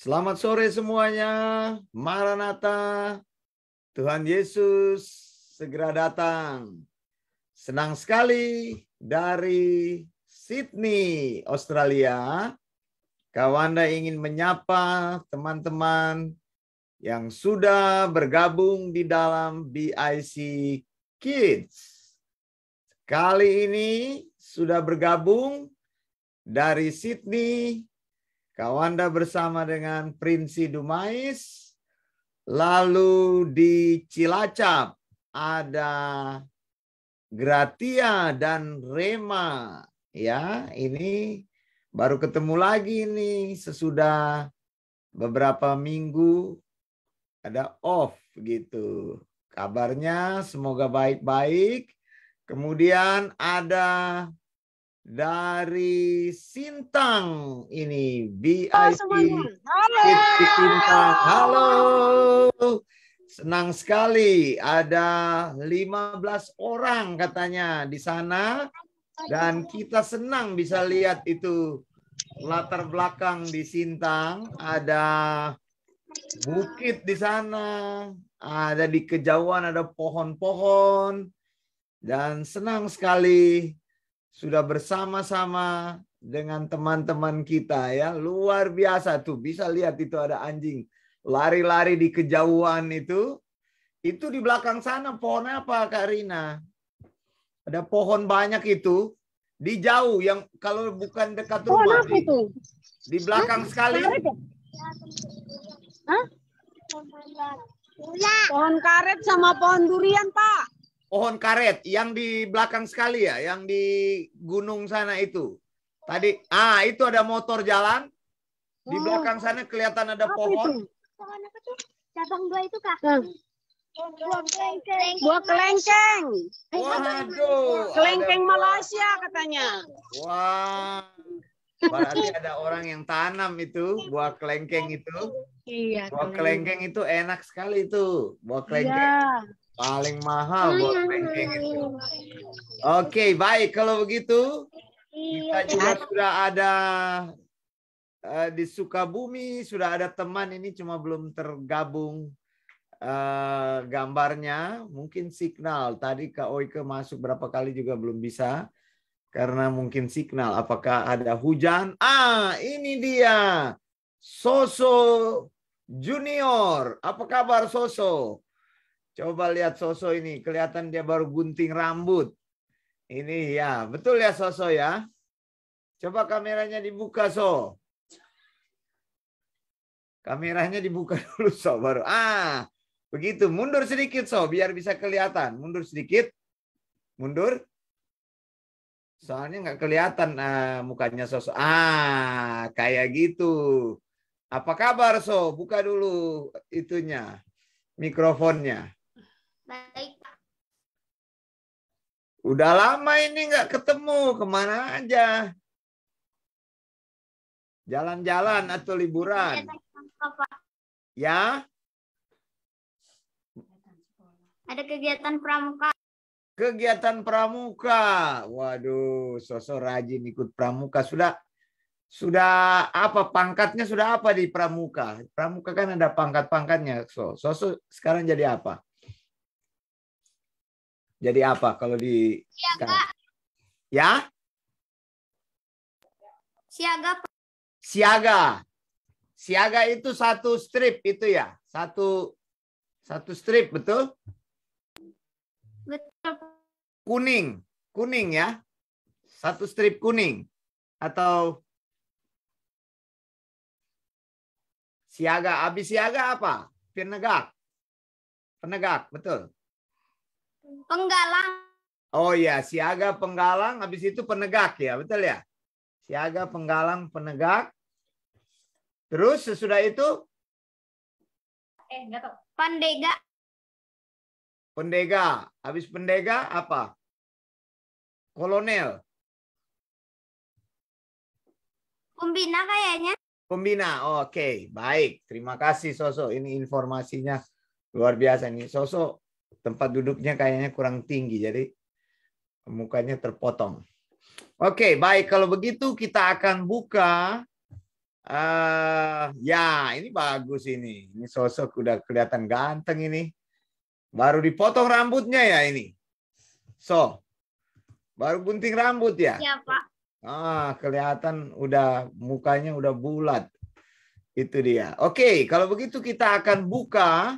Selamat sore semuanya. Maranatha. Tuhan Yesus segera datang. Senang sekali dari Sydney, Australia. Kawanda ingin menyapa teman-teman yang sudah bergabung di dalam BIC Kids. Kali ini sudah bergabung dari Sydney, Kawanda bersama dengan Prinsi Dumais. Lalu di Cilacap ada Gratia dan Rema. Ya, ini baru ketemu lagi nih sesudah beberapa minggu ada off gitu. Kabarnya semoga baik-baik. Kemudian ada dari Sintang ini BIP Kids di Sintang. Halo. Senang sekali ada 15 orang katanya di sana dan kita senang bisa lihat itu latar belakang di Sintang, ada bukit di sana, ada di kejauhan ada pohon-pohon dan senang sekali sudah bersama-sama dengan teman-teman kita ya. Luar biasa tuh, bisa lihat itu ada anjing lari-lari di kejauhan itu. Itu di belakang sana pohon apa Kak Rina? Ada pohon banyak itu di jauh yang kalau bukan dekat rumah. Pohon apa itu? Di belakang sekali. Hah? Pohon karet sama pohon durian, Pak. Pohon karet yang di belakang sekali ya, yang di gunung sana itu. Tadi, itu ada motor jalan. Di belakang sana kelihatan ada pohon. Pohon apa tuh? Cabang dua itu, Kak. Buah kelengkeng. Waduh. Kelengkeng Malaysia katanya. Wah. Berarti ada orang yang tanam itu, buah kelengkeng itu. Iya. Buah kelengkeng itu enak sekali itu. Buah kelengkeng. Iya. Paling mahal buah kelengkeng itu. Oke, baik. Kalau begitu, kita juga sudah ada di Sukabumi, sudah ada teman ini cuma belum tergabung gambarnya. Mungkin signal. Tadi Kak Oike masuk berapa kali juga belum bisa. Karena mungkin signal. Apakah ada hujan? Ini dia. Soso Junior. Apa kabar Soso? Coba lihat Soso ini, kelihatan dia baru gunting rambut. Ini ya, betul ya Soso ya. Coba kameranya dibuka So. Kameranya dibuka dulu So baru. Begitu. Mundur sedikit So, biar bisa kelihatan. Mundur sedikit. Mundur. Soalnya nggak kelihatan mukanya Soso. Kayak gitu. Apa kabar So? Buka dulu itunya, mikrofonnya. Baik, Pak. Udah lama ini nggak ketemu, kemana aja? Jalan-jalan atau liburan? Ya? Ada kegiatan pramuka. Kegiatan pramuka. Waduh, Soso rajin ikut pramuka. Sudah apa pangkatnya? Sudah apa di pramuka? Pramuka kan ada pangkat-pangkatnya. Soso sekarang jadi apa? Jadi apa kalau di Siaga. Ya? Siaga. Siaga. Siaga itu satu strip itu ya? Satu strip, betul? Betul. Kuning ya? Satu strip kuning. Atau siaga, habis siaga apa? Penegak, betul. Penggalang. Oh ya, siaga, penggalang, habis itu penegak ya, betul ya? Siaga, penggalang, penegak. Terus sesudah itu? Enggak tahu. Pandega. Pendega. Habis pendega apa? Kolonel. Pembina kayaknya. Pembina. Oke, baik. Terima kasih Soso. Ini informasinya luar biasa nih. Soso tempat duduknya kayaknya kurang tinggi, jadi mukanya terpotong. Oke, baik. Kalau begitu kita akan buka Ya, ini bagus ini. Ini sosok udah kelihatan ganteng ini. Baru dipotong rambutnya ya ini. So, baru gunting rambut ya? Ya, Pak. Kelihatan udah mukanya udah bulat. Itu dia. Oke, kalau begitu kita akan buka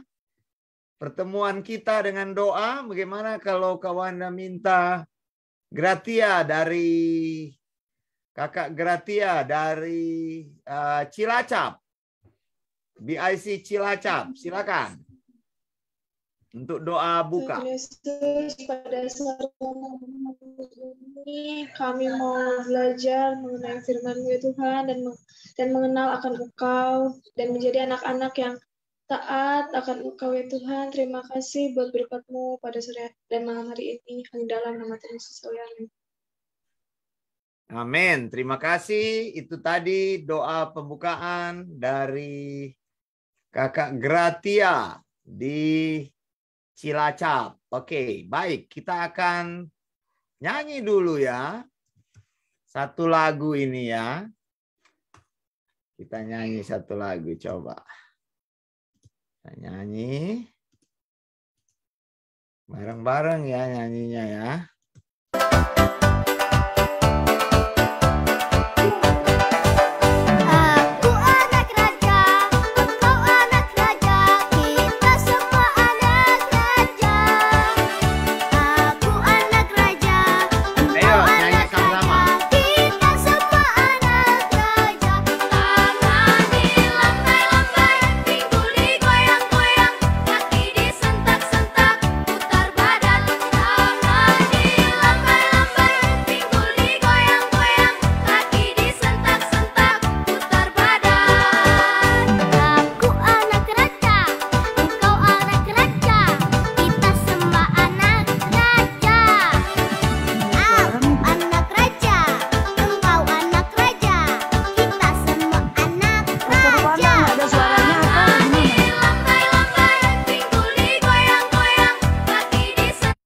pertemuan kita dengan doa. Bagaimana kalau Kawanda minta Gratia dari Kakak Gratia dari Cilacap. BIC Cilacap. Silakan. Untuk doa buka. Yesus, pada saat ini kami mau belajar mengenai firman-Mu ya Tuhan dan mengenal akan Engkau dan menjadi anak-anak yang taat akan Engkau ya Tuhan. Terima kasih buat berkat-Mu pada sore dan malam hari ini. Hanya dalam nama Tuhan Yesus. Amin. Amin. Terima kasih. Itu tadi doa pembukaan dari Kakak Gratia di Cilacap. Oke, baik. Kita akan nyanyi dulu ya. Satu lagu ini ya. Kita nyanyi satu lagu, coba. Kita nyanyi. Bareng-bareng ya nyanyinya ya.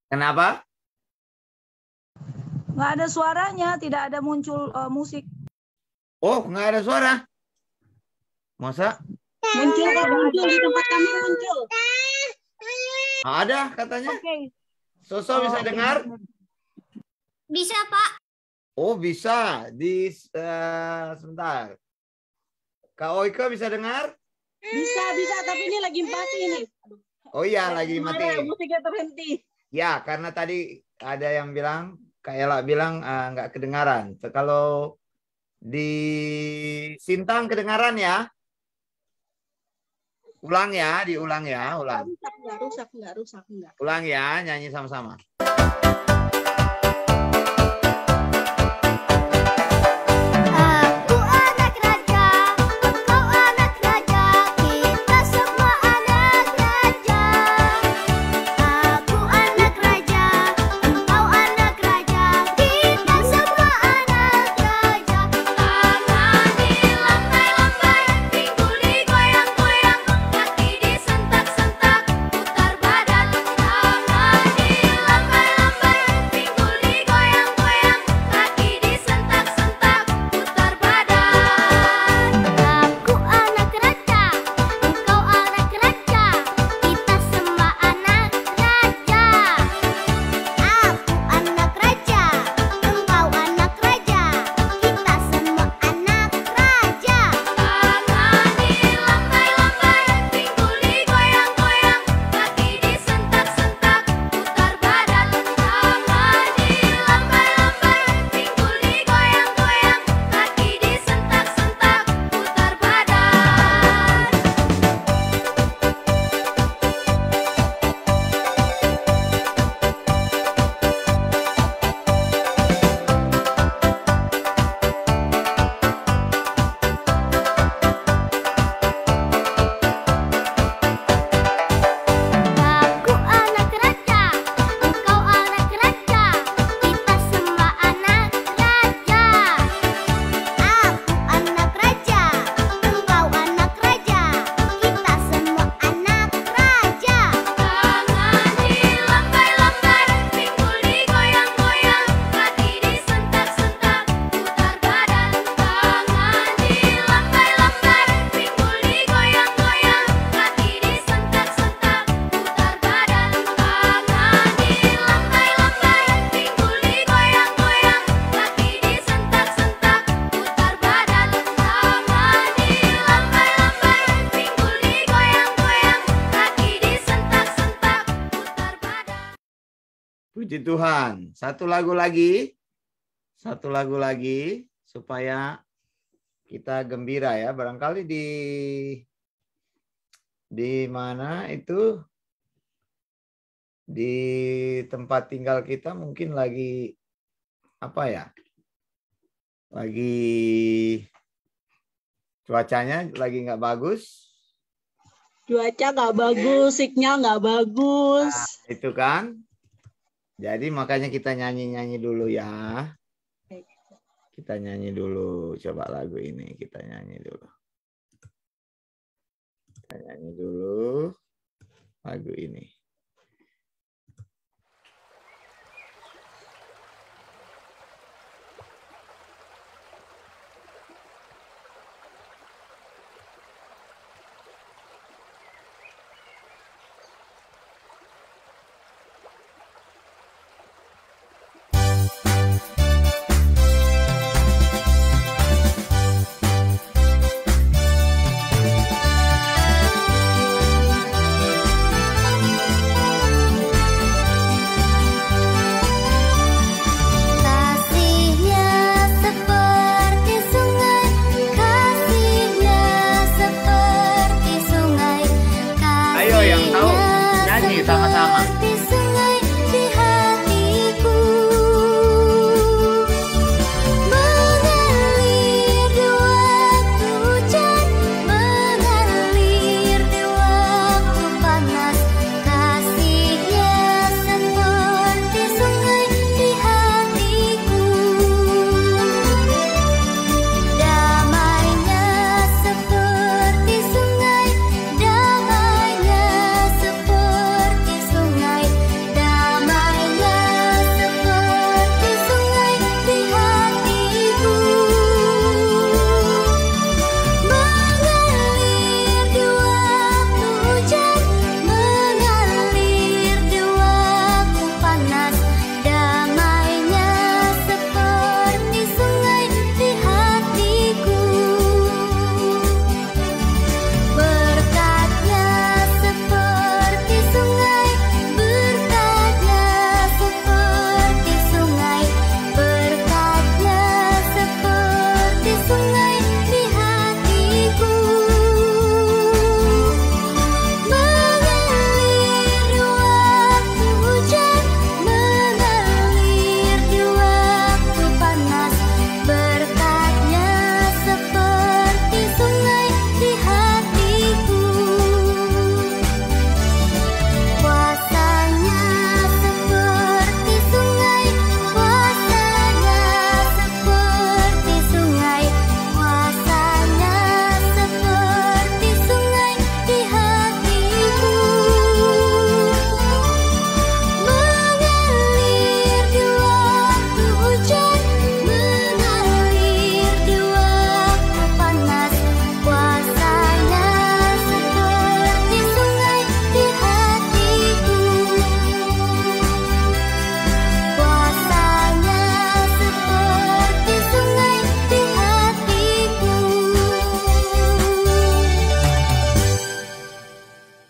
Kenapa? Nggak ada suaranya, tidak ada muncul musik. Oh, nggak ada suara? Masa? Muncul di tempat kami muncul. Ada katanya. Oke. Soso bisa dengar? Bisa, Pak. Oh, bisa. Sebentar. Kak Oika bisa dengar? Bisa, tapi ini lagi mati ini. Oh iya, lagi mati. Musiknya terhenti. Ya, karena tadi ada yang bilang, Kak Ella bilang nggak kedengaran. Kalau di Sintang kedengaran ya? Ulang ya, diulang ya, ulang. Nggak rusak. Ulang ya, nyanyi sama-sama. Puji Tuhan. Satu lagu lagi. Satu lagu lagi supaya kita gembira ya. Barangkali di mana itu, di tempat tinggal kita mungkin lagi apa ya? Lagi cuacanya lagi nggak bagus. Cuaca nggak bagus, signal nggak bagus. Nah, itu kan. Jadi makanya kita nyanyi-nyanyi dulu ya. Kita nyanyi dulu. Coba lagu ini kita nyanyi dulu. Kita nyanyi dulu lagu ini.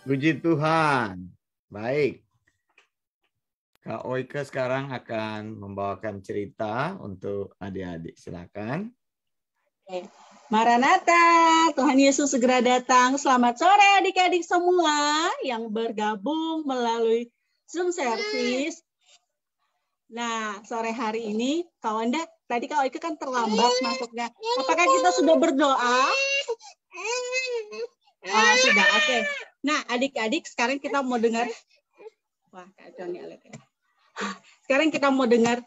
Puji Tuhan. Baik. Kak Oike sekarang akan membawakan cerita untuk adik-adik. Silakan. Maranatha, Tuhan Yesus segera datang. Selamat sore adik-adik semua yang bergabung melalui Zoom service. Nah, sore hari ini, Kak Wanda, tadi Kak Oike kan terlambat masuknya. Apakah kita sudah berdoa? Oh, sudah, oke. Nah, adik-adik, sekarang kita mau dengar. Wah, kacau nih alatnya. Sekarang kita mau dengar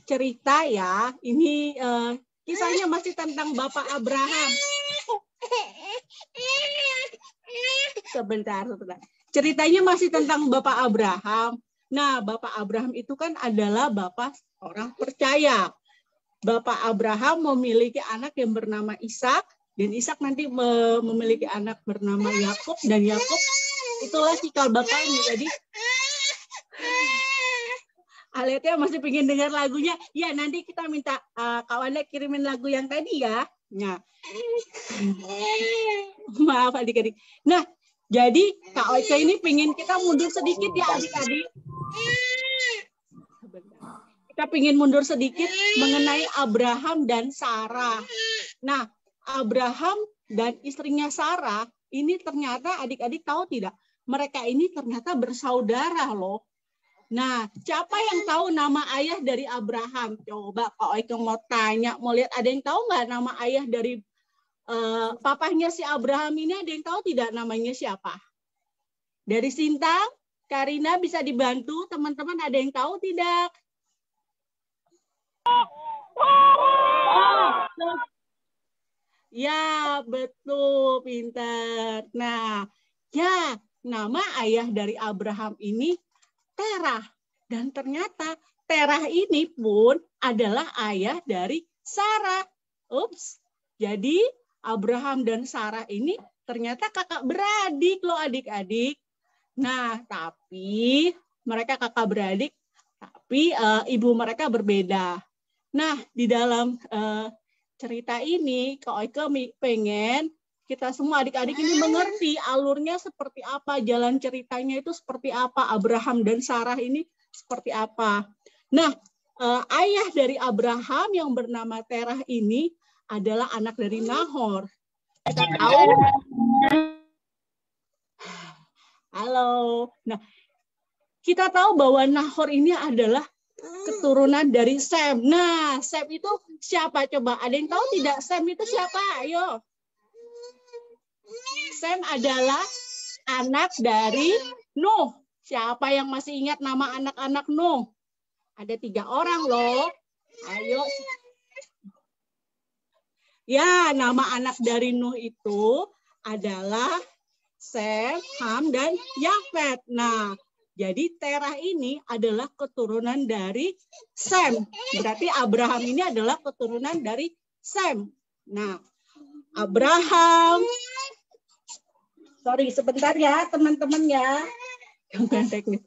cerita ya. Ini kisahnya masih tentang Bapak Abraham. Sebentar. Ceritanya masih tentang Bapak Abraham. Nah, Bapak Abraham itu kan adalah bapak orang percaya. Bapak Abraham memiliki anak yang bernama Ishak, dan Ishak nanti memiliki anak bernama Yakub, dan Yakub itulah cikal bakalnya. Jadi Aletnya masih pengen dengar lagunya. Ya, nanti kita minta Kak Wanda kirimin lagu yang tadi ya. Nah, maaf adik-adik. Nah, jadi Kak Oike ini pengen kita mundur sedikit ya adik-adik. kita ingin mundur sedikit mengenai Abraham dan Sarah. Nah, Abraham dan istrinya Sarah ini ternyata adik-adik tahu tidak? Mereka ini ternyata bersaudara loh. Nah, siapa yang tahu nama ayah dari Abraham? Coba Kak Oike mau tanya, mau lihat ada yang tahu nggak nama ayah dari papahnya si Abraham ini, ada yang tahu tidak namanya siapa? Dari Sintang, Karina bisa dibantu, teman-teman ada yang tahu tidak? Ya, betul, pintar. Nah, ya, nama ayah dari Abraham ini Terah. Dan ternyata Terah ini pun adalah ayah dari Sarah. Ups, jadi Abraham dan Sarah ini ternyata kakak beradik loh adik-adik. Nah, tapi mereka kakak beradik, tapi ibu mereka berbeda. Nah, di dalam cerita ini, Kak Oike pengen kita semua adik-adik ini mengerti alurnya seperti apa, jalan ceritanya itu seperti apa, Abraham dan Sarah ini seperti apa. Nah, ayah dari Abraham yang bernama Terah ini adalah anak dari Nahor. Kita tahu. Halo. Nah, kita tahu bahwa Nahor ini adalah keturunan dari Sem. Nah, Sem itu siapa? Coba ada yang tahu tidak Sem itu siapa? Ayo. Sem adalah anak dari Nuh. Siapa yang masih ingat nama anak-anak Nuh? Ada 3 orang loh. Ayo. Ya, nama anak dari Nuh itu adalah Sem, Ham, dan Yafet. Nah, jadi Terah ini adalah keturunan dari Sem. Berarti Abraham ini adalah keturunan dari Sem. Nah, Abraham. Sorry, sebentar ya teman-teman ya. Gangguan teknis.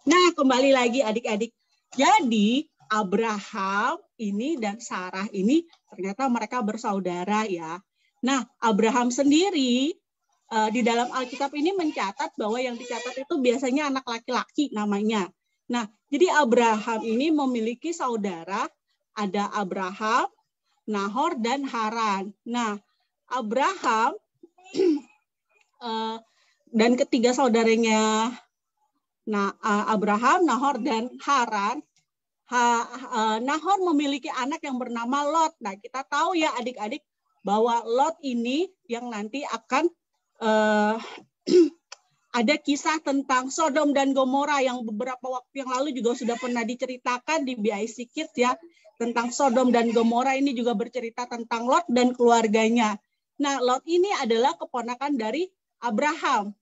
Nah, kembali lagi adik-adik. Jadi, Abraham ini dan Sarah ini ternyata mereka bersaudara ya. Nah, Abraham sendiri di dalam Alkitab ini mencatat bahwa yang dicatat itu biasanya anak laki-laki namanya. Nah, jadi Abraham ini memiliki saudara, ada Abraham, Nahor, dan Haran. Nah, Abraham dan ketiga saudaranya, Abraham, Nahor, dan Haran. Nahor memiliki anak yang bernama Lot. Nah, kita tahu ya adik-adik bahwa Lot ini yang nanti akan ada kisah tentang Sodom dan Gomora yang beberapa waktu yang lalu juga sudah pernah diceritakan di BIC Kids ya. Tentang Sodom dan Gomora ini juga bercerita tentang Lot dan keluarganya. Nah, Lot ini adalah keponakan dari Abraham.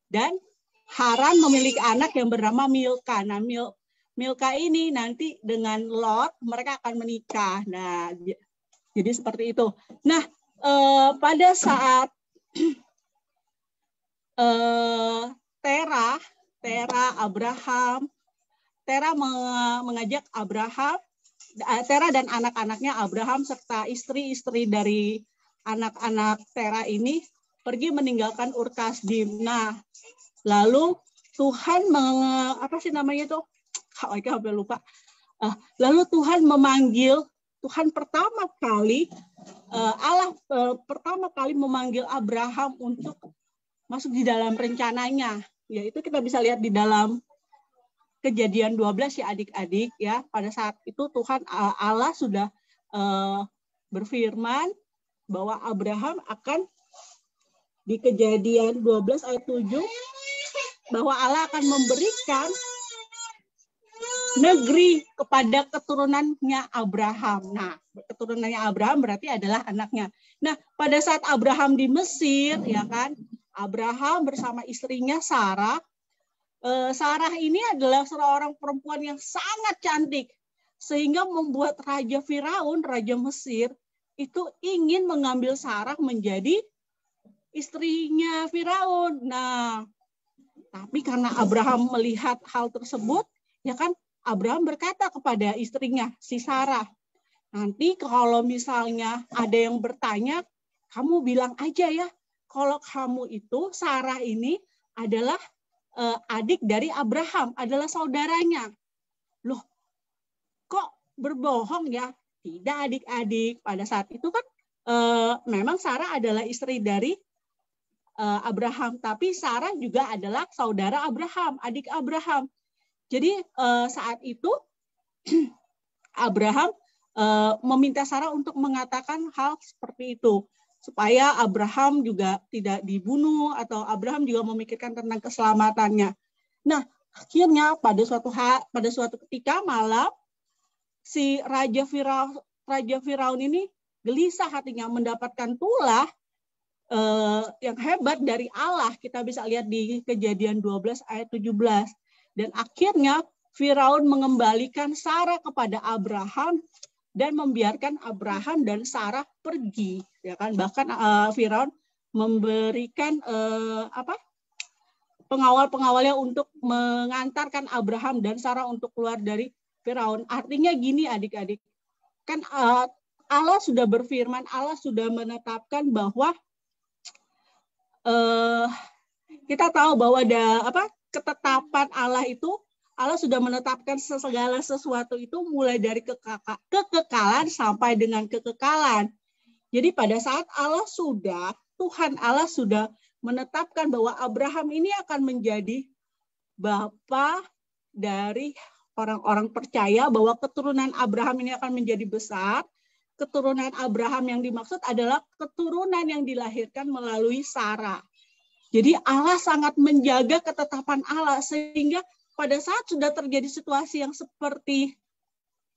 Dan Haran memiliki anak yang bernama Milka. Nah, Milka ini nanti dengan Lot mereka akan menikah. Nah, jadi seperti itu. Nah, pada saat Terah mengajak Abraham, Terah dan anak-anaknya Abraham serta istri-istri dari anak-anak Terah ini pergi meninggalkan Ur Kasdim. Nah, lalu Tuhan lalu Tuhan memanggil, Allah pertama kali memanggil Abraham untuk masuk di dalam rencananya. Yaitu kita bisa lihat di dalam Kejadian 12 ya adik-adik ya. Pada saat itu Tuhan Allah sudah berfirman bahwa Abraham akan di Kejadian 12 ayat 7 bahwa Allah akan memberikan negeri kepada keturunannya Abraham. Nah, keturunannya Abraham berarti adalah anaknya. Nah, pada saat Abraham di Mesir, ya kan, Abraham bersama istrinya Sarah. Sarah ini adalah seorang perempuan yang sangat cantik, sehingga membuat Raja Firaun, Raja Mesir, itu ingin mengambil Sarah menjadi istrinya Firaun. Nah, Tapi karena Abraham melihat hal tersebut, ya kan, Abraham berkata kepada istrinya, si Sarah, nanti kalau misalnya ada yang bertanya, kamu bilang aja ya, kalau kamu itu, Sarah ini adalah adik dari Abraham, adalah saudaranya. Loh, kok berbohong ya? Tidak adik-adik. Pada saat itu kan memang Sarah adalah istri dari Abraham, tapi Sarah juga adalah saudara Abraham, adik Abraham. Jadi saat itu Abraham meminta Sarah untuk mengatakan hal seperti itu, supaya Abraham juga tidak dibunuh atau Abraham juga memikirkan tentang keselamatannya. Nah, akhirnya pada suatu ketika malam, si Raja Firaun ini gelisah hatinya mendapatkan tulah yang hebat dari Allah. Kita bisa lihat di Kejadian 12 ayat 17. Dan akhirnya Firaun mengembalikan Sarah kepada Abraham dan membiarkan Abraham dan Sarah pergi, ya kan? Bahkan Firaun memberikan pengawal-pengawalnya untuk mengantarkan Abraham dan Sarah untuk keluar dari Firaun. Artinya gini adik-adik, kan Allah sudah berfirman, Allah sudah menetapkan bahwa kita tahu bahwa ada ketetapan Allah itu, Allah sudah menetapkan segala sesuatu itu mulai dari kekekalan sampai dengan kekekalan. Jadi pada saat Tuhan Allah sudah menetapkan bahwa Abraham ini akan menjadi bapa dari orang-orang percaya, bahwa keturunan Abraham ini akan menjadi besar. Keturunan Abraham yang dimaksud adalah keturunan yang dilahirkan melalui Sarah. Jadi Allah sangat menjaga ketetapan Allah, sehingga pada saat sudah terjadi situasi yang seperti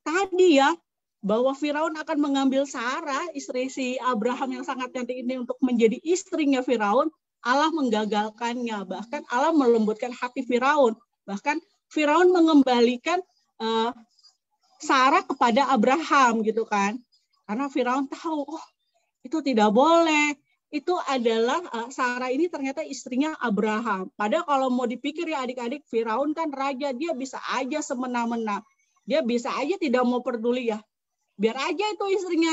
tadi ya, bahwa Firaun akan mengambil Sarah, istri si Abraham yang sangat cantik ini, untuk menjadi istrinya Firaun, Allah menggagalkannya. Bahkan Allah melembutkan hati Firaun. Bahkan Firaun mengembalikan Sarah kepada Abraham gitu kan. Karena Firaun tahu, oh itu tidak boleh. Itu adalah Sarah ini ternyata istrinya Abraham. Padahal kalau mau dipikir ya adik-adik, Firaun kan raja, dia bisa aja semena-mena. Dia bisa aja tidak mau peduli ya. Biar aja itu istrinya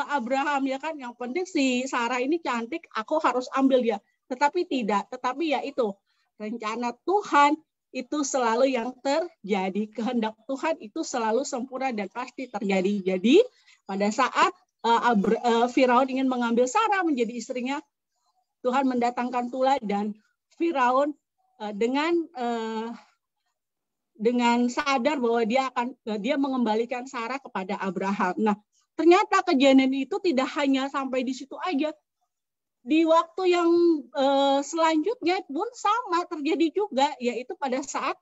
Abraham ya kan. Yang penting si Sarah ini cantik, aku harus ambil dia. Tetapi tidak. Tetapi ya itu, rencana Tuhan itu selalu yang terjadi. Kehendak Tuhan itu selalu sempurna dan pasti terjadi. Jadi pada saat Firaun ingin mengambil Sarah menjadi istrinya, Tuhan mendatangkan tulah dan Firaun dengan sadar bahwa dia mengembalikan Sarah kepada Abraham. Nah, ternyata kejadian itu tidak hanya sampai di situ aja. Di waktu yang selanjutnya pun sama terjadi juga, yaitu pada saat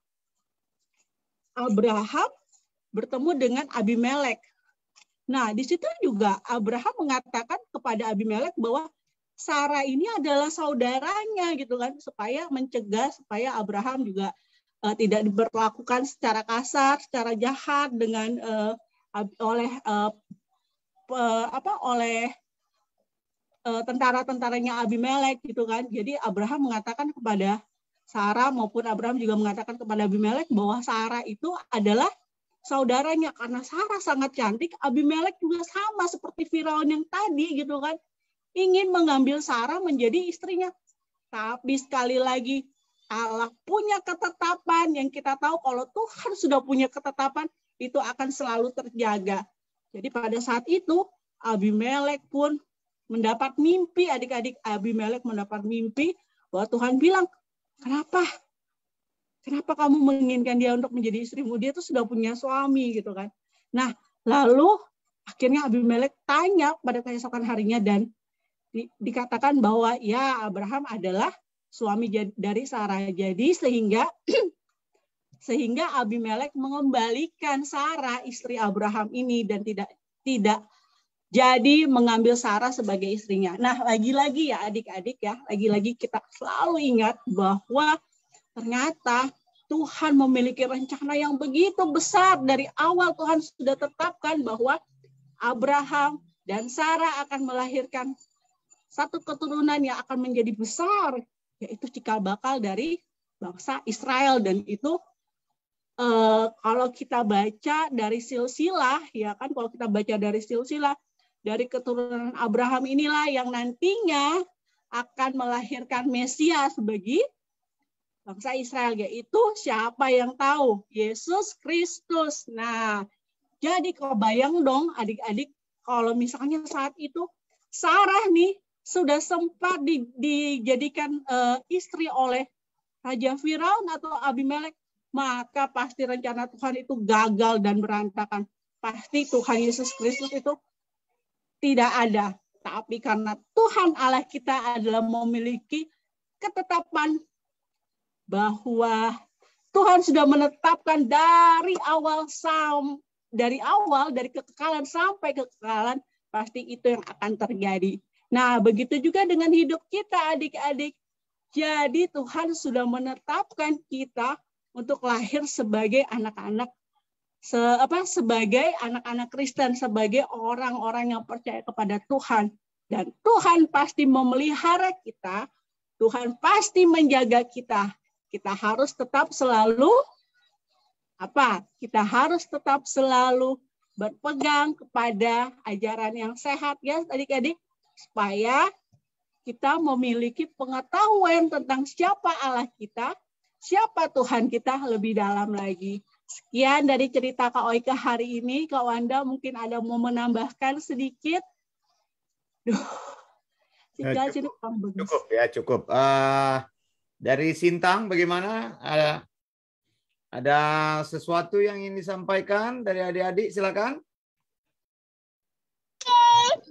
Abraham bertemu dengan Abimelek. Nah, di situ juga Abraham mengatakan kepada Abimelek bahwa Sarah ini adalah saudaranya gitu kan, supaya mencegah supaya Abraham juga tidak diperlakukan secara kasar, secara jahat dengan oleh tentara-tentaranya Abimelek gitu kan. Jadi Abraham mengatakan kepada Sarah, maupun Abraham juga mengatakan kepada Abimelek bahwa Sarah itu adalah saudaranya. Karena Sarah sangat cantik, Abimelek juga sama seperti Firaun yang tadi gitu kan, ingin mengambil Sarah menjadi istrinya. Tapi sekali lagi Allah punya ketetapan, yang kita tahu kalau Tuhan sudah punya ketetapan itu akan selalu terjaga. Jadi pada saat itu Abimelek pun mendapat mimpi, adik-adik. Abimelek mendapat mimpi bahwa Tuhan bilang, kenapa kamu menginginkan dia untuk menjadi istrimu? Dia tuh sudah punya suami gitu kan. Nah, lalu akhirnya Abimelek tanya pada keesokan harinya dan dikatakan bahwa ya Abraham adalah suami dari Sarah. Jadi sehingga Abimelek mengembalikan Sarah istri Abraham ini dan tidak jadi mengambil Sarah sebagai istrinya. Nah, lagi-lagi ya adik-adik ya, lagi-lagi kita selalu ingat bahwa ternyata Tuhan memiliki rencana yang begitu besar. Dari awal Tuhan sudah tetapkan bahwa Abraham dan Sarah akan melahirkan satu keturunan yang akan menjadi besar, yaitu cikal bakal dari bangsa Israel. Dan itu kalau kita baca dari silsilah, ya kan, kalau kita baca dari silsilah, dari keturunan Abraham inilah yang nantinya akan melahirkan Mesias bagi bangsa Israel, yaitu siapa yang tahu? Yesus Kristus. Nah, jadi kebayang dong adik-adik, kalau misalnya saat itu Sarah nih sudah sempat dijadikan istri oleh Raja Firaun atau Abimelek, maka pasti rencana Tuhan itu gagal dan berantakan. Pasti Tuhan Yesus Kristus itu tidak ada. Tapi karena Tuhan Allah kita adalah memiliki ketetapan bahwa Tuhan sudah menetapkan dari kekekalan sampai kekekalan, pasti itu yang akan terjadi. Nah, begitu juga dengan hidup kita, adik-adik. Jadi Tuhan sudah menetapkan kita untuk lahir sebagai anak-anak sebagai anak-anak Kristen, sebagai orang-orang yang percaya kepada Tuhan. Dan Tuhan pasti memelihara kita, Tuhan pasti menjaga kita. Kita harus tetap selalu Kita harus tetap selalu berpegang kepada ajaran yang sehat, ya adik-adik, supaya kita memiliki pengetahuan tentang siapa Allah kita, siapa Tuhan kita lebih dalam lagi. Sekian dari cerita Kak Oika hari ini. Kak Wanda mungkin ada mau menambahkan sedikit? Cukup. Dari Sintang bagaimana? Ada sesuatu yang ingin disampaikan dari adik-adik? Silakan.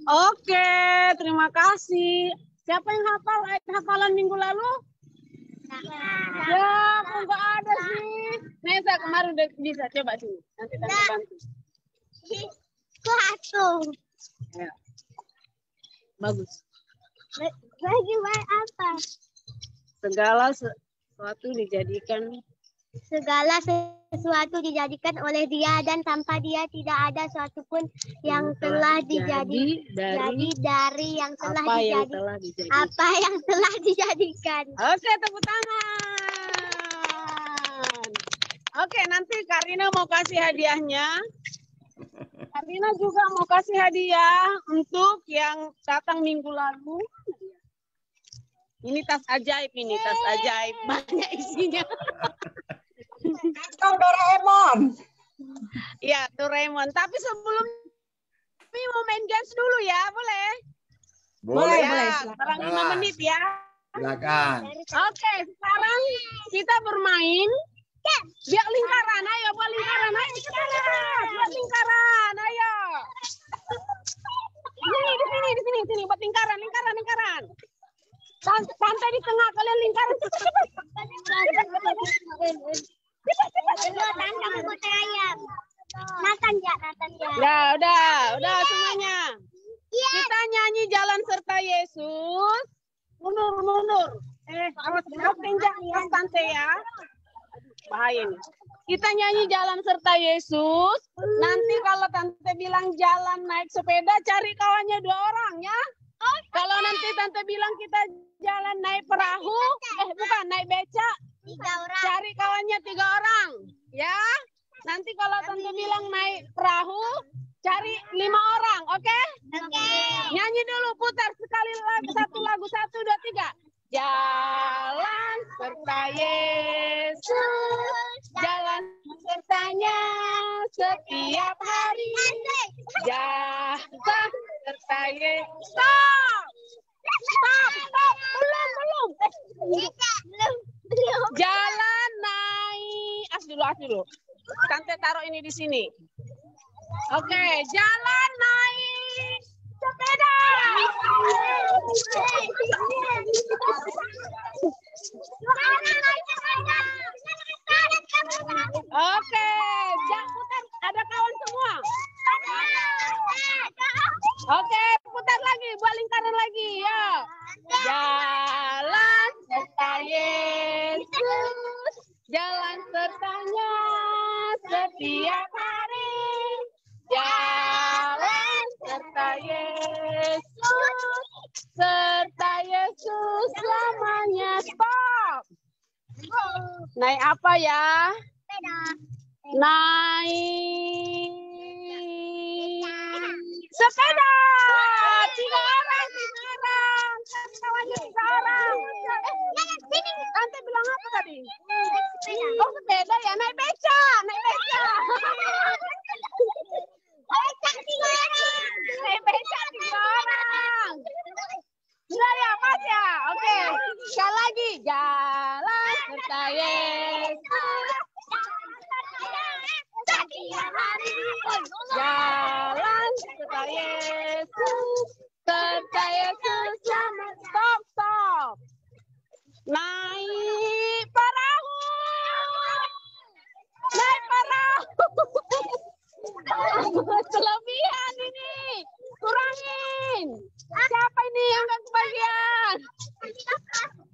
Oke, terima kasih. Siapa yang hafal hafalan minggu lalu? Ya, kok nggak ada sih? Nesa kemarin udah bisa, coba sini. Nanti tante bantu. Ya. Bagus. Lagi apa? Segala sesuatu dijadikan oleh Dia, dan tanpa Dia tidak ada sesuatu pun yang telah dari yang telah apa yang telah dijadikan. Oke, tepuk tangan. Oke, nanti Karina mau kasih hadiahnya. Karina juga mau kasih hadiah untuk yang datang minggu lalu. Ini tas ajaib, banyak isinya. Doraemon. Iya, Doraemon. Tapi sebelum ini mau main games dulu ya, boleh? Boleh. Barang 5 menit ya. Silakan. Oke, sekarang kita bermain biak lingkaran. Ayo, buat lingkaran. Ayo, buat lingkaran. Ayo. Di sini. Buat lingkaran. Santai di tengah, kalian lingkaran. Ya, udah semuanya. Kita nyanyi Jalan Serta Yesus. Mundur. Harus tenjak tante ya. Bahaya nih. Kita nyanyi Jalan Serta Yesus. Nanti kalau tante bilang jalan naik sepeda, cari kawannya 2 orang ya. Kalau nanti tante bilang kita jalan naik perahu, naik beca, 3 orang. cari kawannya 3 orang, ya. Nanti kalau tante bilang naik perahu, cari 5 orang, oke? Nyanyi dulu, putar sekali lagi, 1 lagu, 1, 2, 3. Jalan serta Yesus, jalan sertanya setiap hari. Jalan serta Yesus. Stop. Belum. Jalan naik. As dulu. Tante taruh ini di sini. Oke, jalan naik sepeda. Oke, putar. Ada kawan semua? Oke, putar lagi, buat lingkaran lagi ya. Jalan serta Yesus, jalan sertanya setiap hari. Jalan serta Yesus selamanya. Stop. Naik apa ya? Sepeda. Naik sepeda. 3 orang, 3 orang. Kawannya 3 orang. Tante bilang apa tadi? Oh, sepeda ya, naik beca, naik beca. Naik beca 3 orang. Sudah ya, Mas ya. Oke. Sekali lagi. Jalan serta Yesus. Jalan serta Yesus. Serta Yesus selamat. Stop, stop. Naik perahu. Naik perahu. Kelebihan ini. Kurangin. Siapa ini yang nggak kebagian?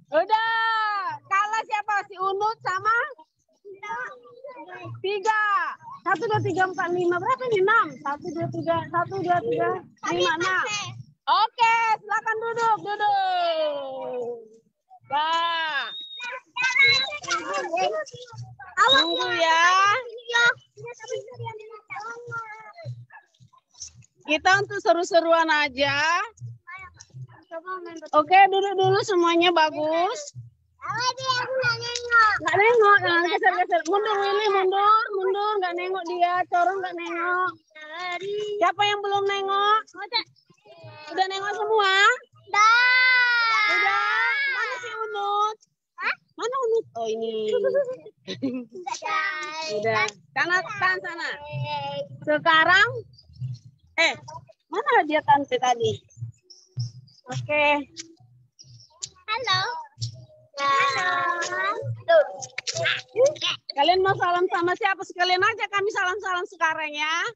Udah. Kalah siapa? Si Unut sama? 3. 1, 2, 3, 4, 5. Berapa nih? 6. 1, 2, 3. 1, 2, 3, 5, 6. Oke, silakan duduk, duduk. Nah. Tunggu ya. Kita untuk seru-seruan aja. Oke, duduk dulu semuanya bagus. Nggak nengok, geser-geser. Mundur Willy, mundur. Nggak nengok dia, Corong nggak nengok. Siapa yang belum nengok? Udah nengok semua? Udah. Mana si Unut? Mana Unut? Oh ini. Udah. Tahan sana. Sekarang, mana dia tante tadi? Oke. Halo. Kalian mau salam sama siapa? Sekalian aja kami salam-salam sekarang ya.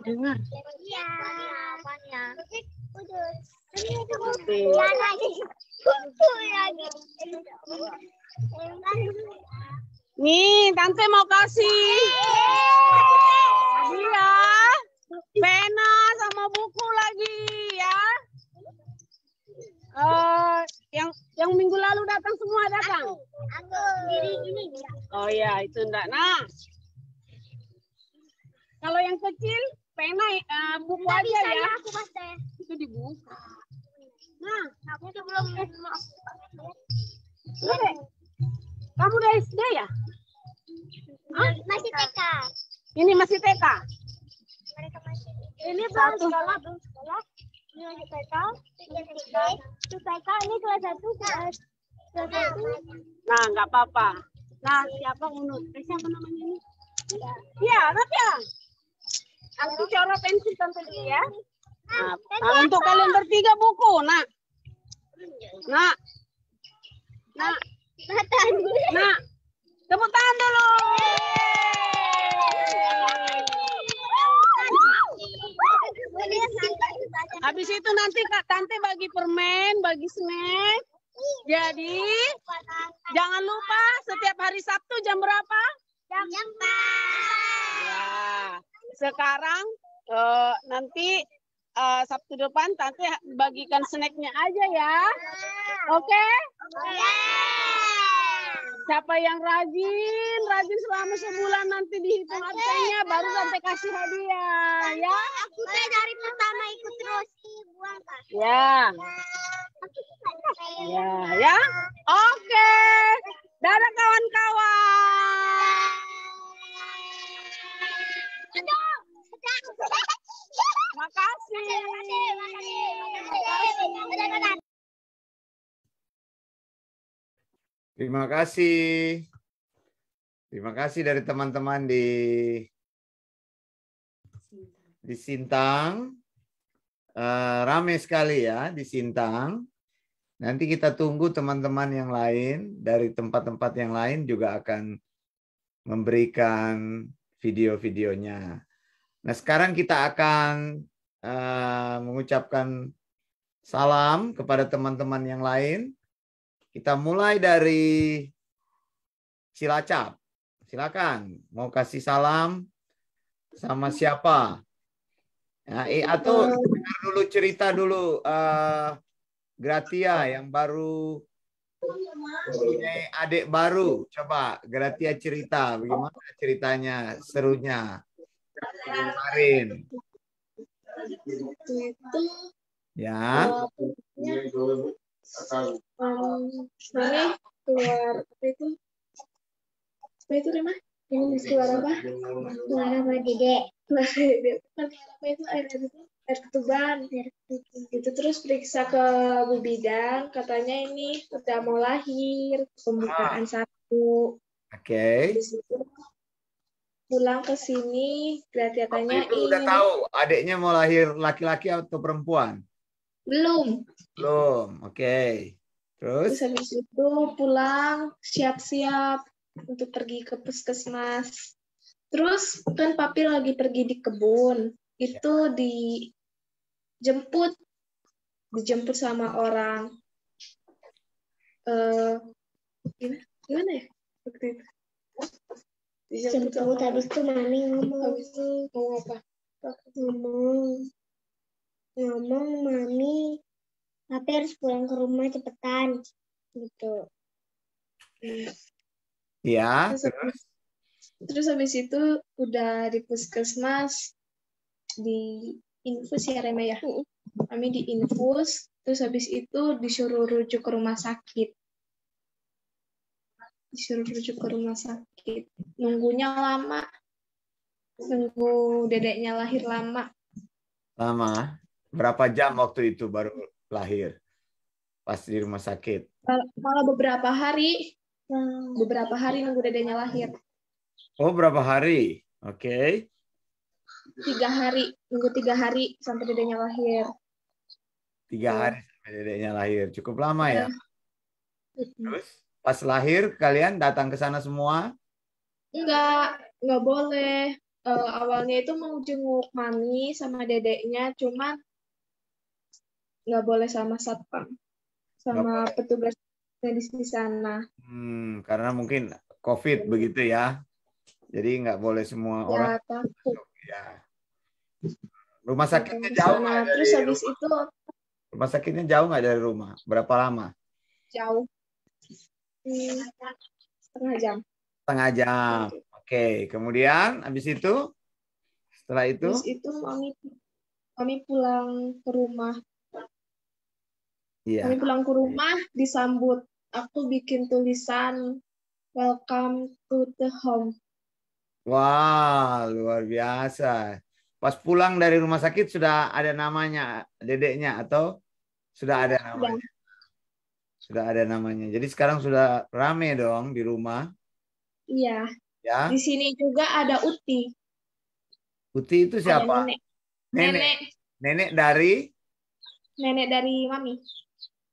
Dengar. Nih, tante mau kasih. Iya. Pena sama buku lagi ya. Yang minggu lalu datang semua datang. Aku sendiri ini. Oh ya, itu enggak. Nah. Kalau yang kecil pena buku Nggak aja bisa ya. Aku pasti. Itu dibuka. Nah, Aku sebelum kamu udah SD ya? masih TK. Ini masih TK. Mereka masih. Ini belum sekolah. Ini masih TK. Itu TK. Ini kelas 1 kelas 1. Nah, nggak apa-apa. Nah, siapa Unut? Siapa namanya ini? Iya, anak ya. Aku coret pensil tante dulu ya. Nah, untuk kalian bertiga buku, Nak. Nak. Tepuk tangan dulu. Habis itu nanti Kak Tante bagi permen, bagi snack. Jadi, jangan lupa setiap hari Sabtu jam berapa? Jam 4. Ya, sekarang nanti Sabtu depan Tante bagikan snacknya aja ya. Oke? Siapa yang rajin selama sebulan nanti dihitung absennya baru Tante kasih hadiah ya. Aku dari pertama ikut terus. Ya. Ya. Oke. Dadah kawan-kawan. Makasih. Terima kasih. Terima kasih dari teman-teman di Sintang. Ramai sekali ya di Sintang. Nanti kita tunggu teman-teman yang lain dari tempat-tempat yang lain juga akan memberikan video-videonya. Nah, sekarang kita akan mengucapkan salam kepada teman-teman yang lain. Kita mulai dari Cilacap. Silakan, mau kasih salam sama siapa? Ya, atau dengar dulu cerita dulu Gratia yang baru punya adik baru. Coba Gratia cerita bagaimana ceritanya, serunya kemarin. Itu Ya. Mami keluar apa itu? Apa itu Rima? Ini keluar apa? Keluar sama dedek. Keluar dedek. Apa itu air ketuban. Itu terus periksa ke Bu Bidan, katanya ini udah mau lahir, pembukaan 1. Oke. Habis itu pulang ke sini, Gratia tanyain. Itu udah tahu adiknya mau lahir laki-laki atau perempuan? Belum. Belum. Oke. Terus Terus? habis itu pulang, siap-siap untuk pergi ke puskesmas. Terus kan papi lagi pergi di kebun. Itu dijemput sama orang. Gimana ya waktu itu? Jemput habis itu mami ngomong. Habis itu ngomong apa? Ngomong mami, tapi harus pulang ke rumah cepetan. Gitu. Ya. Terus habis itu udah di puskesmas, di infus ya Rema ya. Kami di infus, terus habis itu disuruh rujuk ke rumah sakit. Nunggunya lama. Nunggu dedeknya lahir lama. Lama. Berapa jam waktu itu baru lahir? Pas di rumah sakit. Malah beberapa hari. Beberapa hari nunggu dedeknya lahir. Oh, berapa hari? Oke. 3 hari. Nunggu 3 hari sampai dedeknya lahir. 3 hari sampai dedeknya lahir. Cukup lama ya? Terus pas lahir kalian datang ke sana semua? Enggak boleh. Awalnya itu mau jenguk mami sama dedeknya, cuman nggak boleh sama satpam, sama petugas medis di sana. Karena mungkin COVID begitu ya. Jadi nggak boleh semua orang. Takut. Ya. Rumah sakitnya jauh nggak dari Terus habis itu rumah sakitnya jauh nggak dari rumah? Berapa lama? jauh. Setengah jam. Setengah jam. Oke. Kemudian habis itu? Setelah itu? Habis itu mami pulang ke rumah. Iya. Kami pulang ke rumah, disambut. Aku bikin tulisan welcome to the home. Wah, luar biasa. Pas pulang dari rumah sakit sudah ada namanya dedeknya atau sudah ada namanya? Sudah ada namanya. Jadi sekarang sudah rame dong di rumah. Iya. Ya. Di sini juga ada Uti. Uti itu siapa? Nenek dari? Nenek dari mami.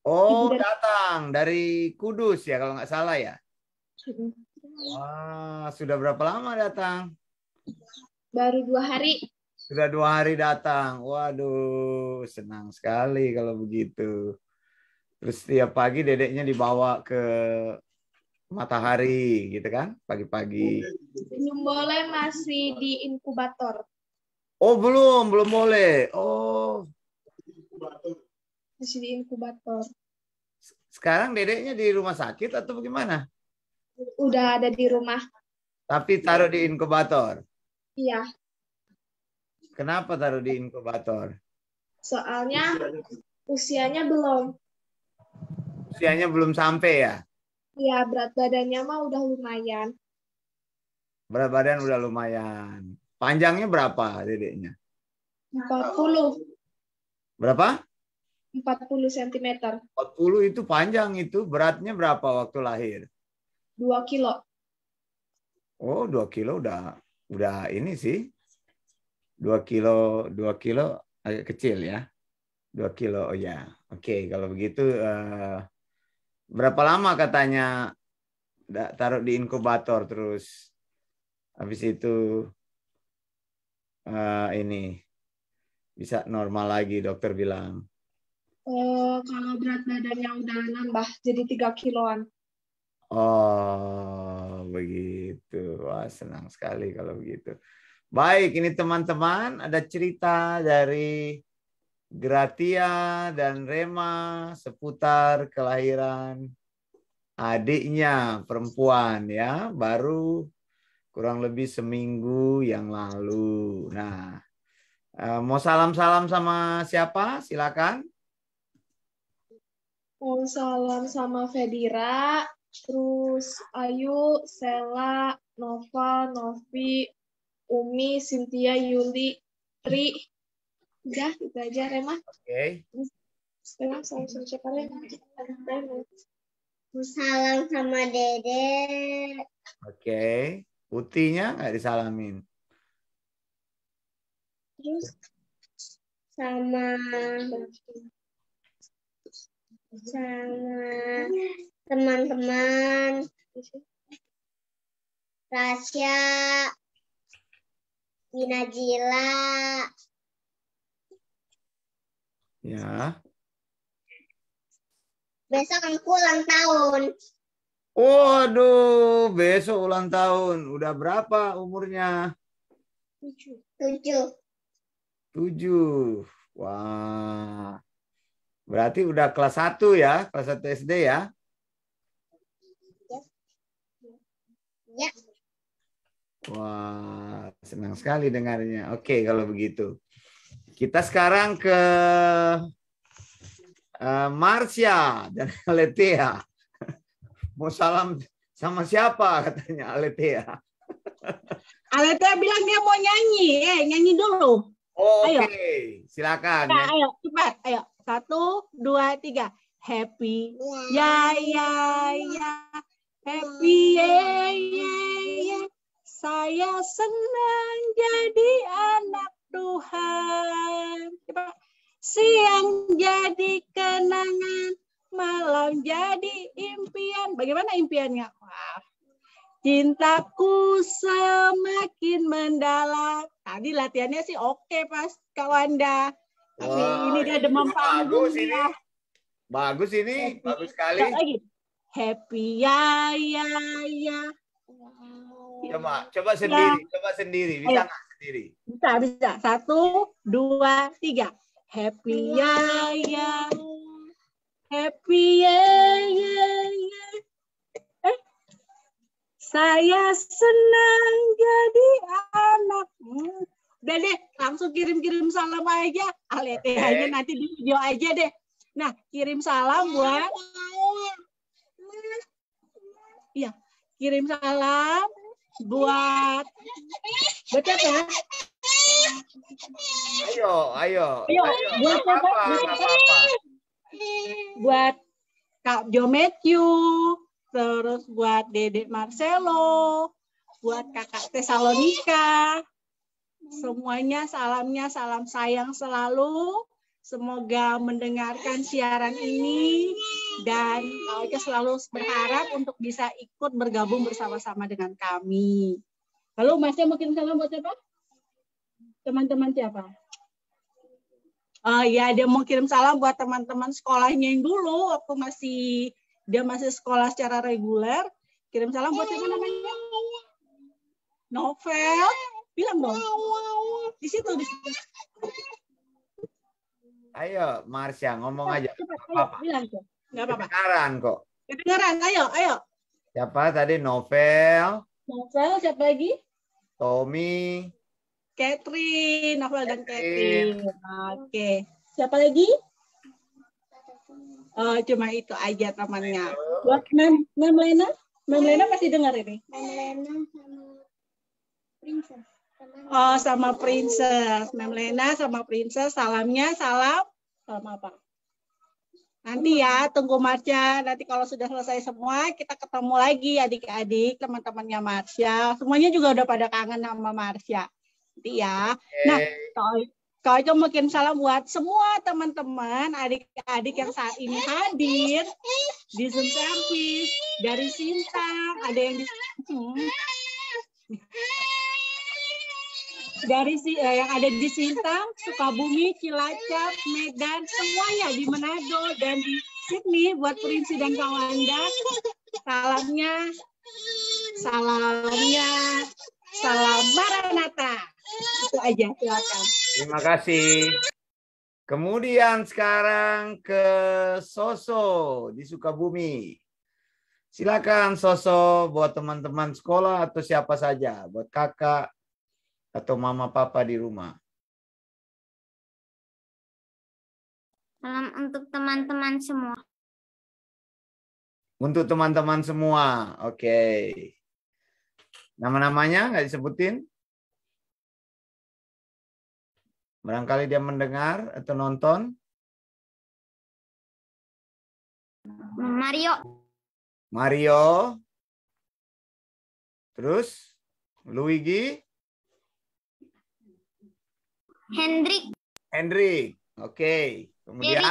Oh, datang dari Kudus ya kalau nggak salah ya. Wah, sudah berapa lama datang? Baru 2 hari. Sudah 2 hari datang. Waduh, senang sekali kalau begitu. Terus setiap pagi dedeknya dibawa ke matahari gitu kan, pagi-pagi. Belum boleh, masih di inkubator. Oh, belum boleh. Oh. Masih di inkubator. Sekarang dedeknya di rumah sakit atau bagaimana? Udah ada di rumah. Tapi taruh di inkubator? Iya. Kenapa taruh di inkubator? Soalnya usianya belum. Usianya belum sampai ya? Iya, berat badannya mah udah lumayan. Berat badan udah lumayan. Panjangnya berapa dedeknya? 40. Berapa? 40 cm. 40 itu panjang itu. Beratnya berapa waktu lahir? 2 kilo. Oh, 2 kilo udah ini sih. 2 kilo agak kecil ya. 2 kilo, oh ya. Oke, kalau begitu berapa lama katanya taruh di inkubator terus habis itu ini bisa normal lagi dokter bilang. Kalau berat badannya udah nambah jadi 3 kiloan. Oh, begitu. Wah, senang sekali kalau begitu. Baik, ini teman-teman ada cerita dari Gratia dan Rema seputar kelahiran adiknya perempuan ya, baru kurang lebih seminggu yang lalu. Nah, mau salam-salam sama siapa? Silakan. Mau salam sama Fedira, terus Ayu, Sela, Nova, Novi, Umi, Cynthia, Yuli, Tri. Udah, itu aja, Rema. Oke. Rema, salam sama siapa, Rema? Salam sama Dede. Oke. Putihnya nggak disalamin. Terus sama teman-teman Rasya, Najila. Ya. Besok aku ulang tahun. Waduh, besok ulang tahun. Udah berapa umurnya? 7. 7. Wah. Berarti udah kelas 1 ya? Kelas 1 SD ya? Ya. Wah, senang sekali dengarnya. Oke, kalau begitu. Kita sekarang ke Marsha dan Aletea. Mau salam sama siapa katanya Aletea? Aletea bilang dia mau nyanyi. Nyanyi dulu. Oke, silakan. Nah, ayo, cepat. Ayo. 1, 2, 3. Happy. Ya, ya, ya. Happy, ya, ya, ya. Saya senang jadi anak Tuhan. Coba. Siang jadi kenangan, malam jadi impian. Bagaimana impiannya? Wah. Cintaku semakin mendalam. Tadi latihannya sih oke pas Kak Wanda. Tapi ini dia demam panggung. Bagus ini. Bagus ini. Happy. Bagus sekali. Lagi. Happy ya ya ya. Coba sendiri. Coba sendiri. Bisa nggak sendiri? Bisa. 1, 2, 3. Happy ya ya. Happy ya ya ya. Saya senang jadi anak. Udah deh, langsung kirim-kirim salam aja. Aletea-nya nanti di video aja deh. Nah, kirim salam buat. Iya, kirim salam buat siapa? Ayo. Buat siapa? Buat Kak Jo Matthew, terus buat Dedek Marcelo, buat Kakak Tesalonika. Semuanya salamnya salam sayang selalu. Semoga mendengarkan siaran ini dan Kak selalu berharap untuk bisa ikut bergabung bersama-sama dengan kami. Lalu Masnya mungkin salam buat siapa? Teman-teman siapa? Ya, dia mau kirim salam buat teman-teman sekolahnya yang dulu waktu dia masih sekolah secara reguler. Kirim salam buat siapa namanya? Novel. Bilang dong. Di situ. Ayo, Marsha, ngomong aja. Ayo, bilang tuh. Nggak apa-apa. Kedengaran kok. Kedengaran, ayo. Siapa tadi? Novel, siapa lagi? Tommy, Catherine, Novel dan Catherine. Oke. Siapa lagi? Oh, cuma itu aja temannya. Buat Mem Lena? Mem Lena masih dengar ini? Mem Lena sama Princess. Sama Princess. Mem Lena sama Princess. Salamnya salam apa? Nanti ya, tunggu Marsha. Nanti kalau sudah selesai semua, kita ketemu lagi adik-adik, teman-temannya Marsha. Semuanya juga udah pada kangen sama Marsha. Nanti ya. Nah, Kak Ojo mungkin salam buat semua teman-teman, adik-adik yang saat ini hadir di Zoom service dari Sintang, ada yang yang ada di Sintang, Sukabumi, Cilacap, Medan, semuanya di Manado dan di Sydney buat Prinsi dan Kawanda. Salam Maranatha. Itu aja, silakan. Terima kasih. Kemudian sekarang ke Soso di Sukabumi. Silakan Soso buat teman-teman sekolah atau siapa saja, buat kakak atau mama papa di rumah. Salam untuk teman-teman semua. Untuk teman-teman semua, oke. Nama-namanya nggak disebutin? Barangkali dia mendengar atau nonton. Mario. Mario. Terus Luigi. Hendrik. Hendrik. Oke. Kemudian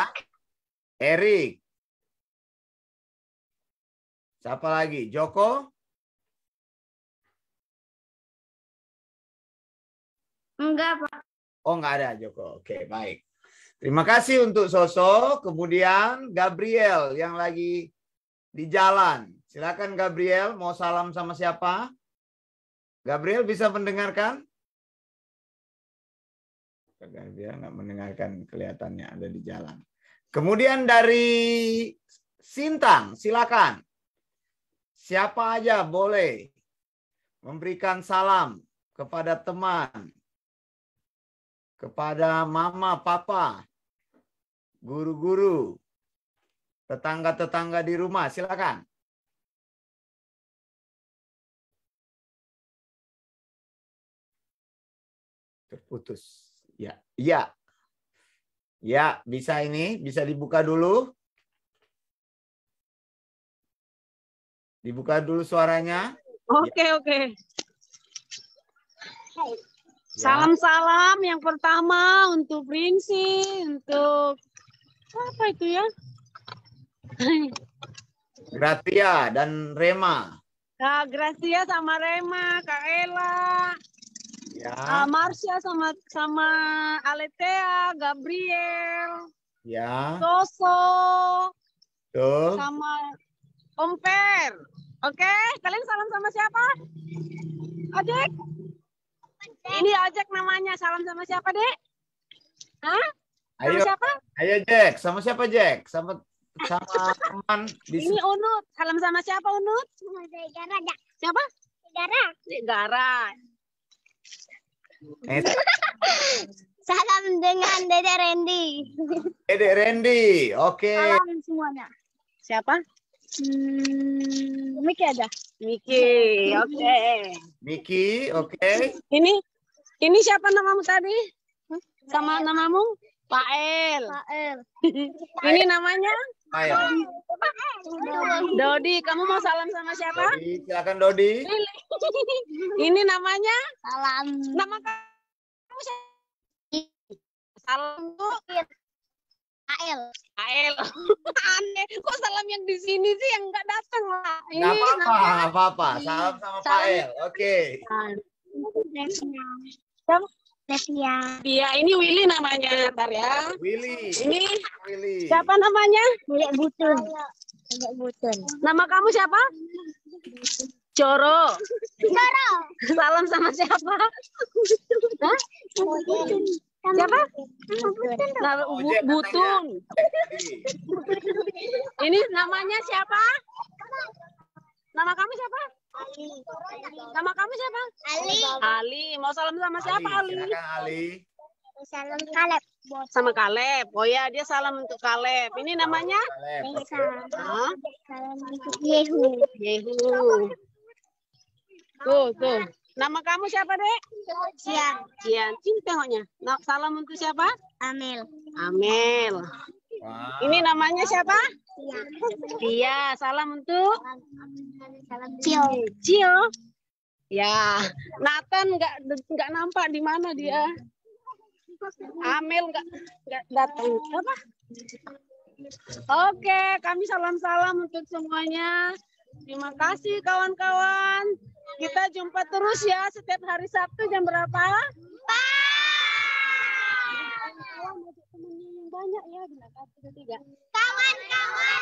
Erik. Siapa lagi? Joko? Enggak, Pak. Oh, nggak ada Joko. Oke, baik. Terima kasih untuk Soso. Kemudian Gabriel yang lagi di jalan. Silakan Gabriel, mau salam sama siapa? Gabriel bisa mendengarkan? Gabriel nggak mendengarkan, kelihatannya ada di jalan. Kemudian dari Sintang, silakan. Siapa aja boleh memberikan salam kepada teman, kepada mama, papa, guru-guru, tetangga-tetangga di rumah. Silakan. Terputus. Ya, ya. Ya, bisa ini, bisa dibuka dulu. Dibuka dulu suaranya. Oke, oke. Salam-salam yang pertama untuk Prinsi, untuk apa itu ya? Gratia dan Rema. Kak Gracia sama Rema, Kak Ella, Ya. Marsha sama Aletea, Gabriel, Ya. Soso, Tuh. sama Om Per. Oke, kalian salam sama siapa? Ajek. Ini Ajek namanya. Salam sama siapa, Dek? Hah? Sama Ayo. siapa? Ayo Jack, sama siapa Jack? Sama teman di Ini Unut. Salam sama siapa, Unut? Siapa? Gara. Salam dengan Dede Randy. Dede Randy. Oke. Salam semuanya. Siapa? Miki aja. Miki. Oke. Miki, oke. Ini siapa namamu tadi? Sama namamu? Pael. Ini namanya? Ayo. Dodi. Kamu mau salam sama siapa? Dodi, silakan Dodi. Ini namanya? Salam. Nama kamu siapa? Salam tuh. Ael. Aneh. Kok salam yang di sini sih yang nggak datang lah. Ini Nggak apa-apa. Salam sama Pael. Oke. Devia. Iya, ini Willy namanya, ntar ya. Willy. Ini Willy. siapa namanya? Dedek Butun. Nama kamu siapa? Coro. Coro. Salam sama siapa? Hah? Siapa? Butun. Ini namanya siapa? Nama kamu siapa? Ali. Nama kamu siapa? Ali. Mau salam sama siapa, Ali? Silakan Ali. Salam Kaleb. Sama Kaleb. Oh ya, dia salam untuk Kaleb. Ini namanya? Kaleb. Hah? Salam untuk Yehu. Tuh. Nama kamu siapa, Dek? Cian. Ini tengoknya. Salam untuk siapa? Amel. Wow. Ini namanya siapa? Iya. Salam untuk Salam Cio. Cio. Ya. Nathan nggak nampak di mana dia. Amel nggak datang. Apa? Oke, kami salam-salam untuk semuanya. Terima kasih kawan-kawan. Kita jumpa terus ya setiap hari Sabtu jam berapa? Banyak ya di Kawan-kawan.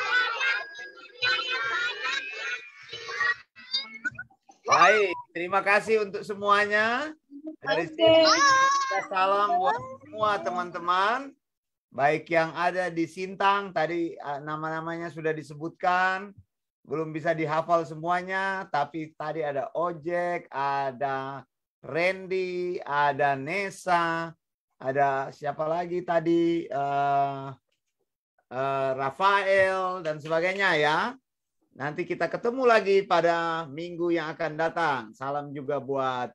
Baik, terima kasih untuk semuanya. Dari sini kita salam buat semua teman-teman. Baik yang ada di Sintang, tadi nama-namanya sudah disebutkan. Belum bisa dihafal semuanya, tapi tadi ada Ojek, ada Randy, ada Nesa, ada siapa lagi tadi, Rafael, dan sebagainya ya. Nanti kita ketemu lagi pada minggu yang akan datang. Salam juga buat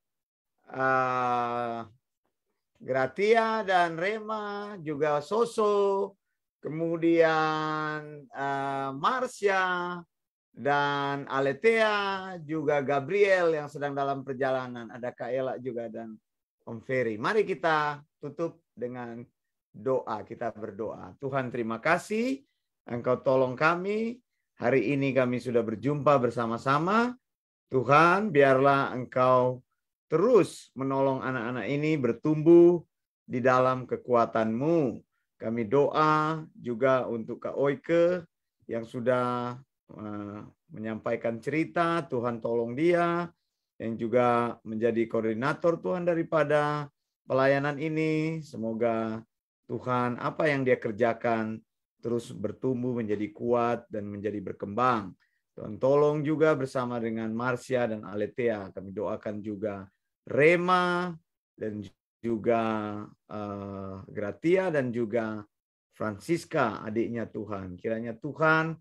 Gratia dan Rema, juga Soso, kemudian Marsha, dan Aletea, juga Gabriel yang sedang dalam perjalanan. Ada Kak Ella juga dan Om Ferry. Mari kita tutup dengan doa. Kita berdoa. Tuhan, terima kasih Engkau tolong kami. Hari ini kami sudah berjumpa bersama-sama. Tuhan, biarlah Engkau terus menolong anak-anak ini bertumbuh di dalam kekuatan-Mu. Kami doa juga untuk Kak Oike yang sudah menyampaikan cerita. Tuhan tolong dia, yang juga menjadi koordinator Tuhan daripada pelayanan ini. Semoga Tuhan apa yang dia kerjakan terus bertumbuh menjadi kuat dan menjadi berkembang. Tuhan tolong juga bersama dengan Marsha dan Aletea. Kami doakan juga Rema dan juga Gratia dan juga Francisca adiknya Tuhan. Kiranya Tuhan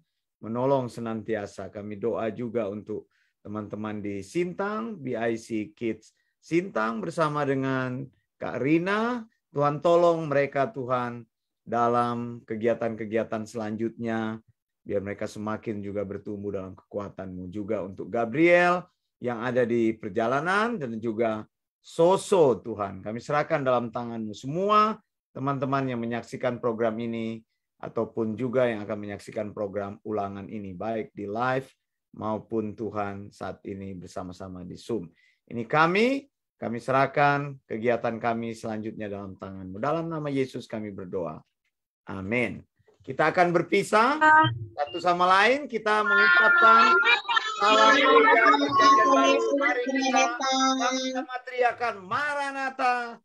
menolong senantiasa. Kami doa juga untuk teman-teman di Sintang, BIC Kids Sintang bersama dengan Kak Rina. Tuhan tolong mereka Tuhan dalam kegiatan-kegiatan selanjutnya. Biar mereka semakin juga bertumbuh dalam kekuatan-Mu. Juga untuk Gabriel yang ada di perjalanan dan juga Soso Tuhan. Kami serahkan dalam tangan-Mu semua teman-teman yang menyaksikan program ini ataupun juga yang akan menyaksikan program ulangan ini, baik di live maupun Tuhan saat ini bersama-sama di Zoom. Ini kami serahkan kegiatan kami selanjutnya dalam tangan-Mu. Dalam nama Yesus kami berdoa. Amin. Kita akan berpisah satu sama lain. Kita mengucapkan salam gereja perjanjian baru. Mari kita sama-sama teriakan Maranatha.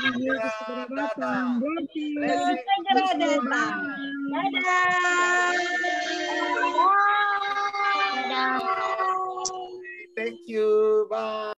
Segera datang. Segera datang. Dadah. Thank you. Bye.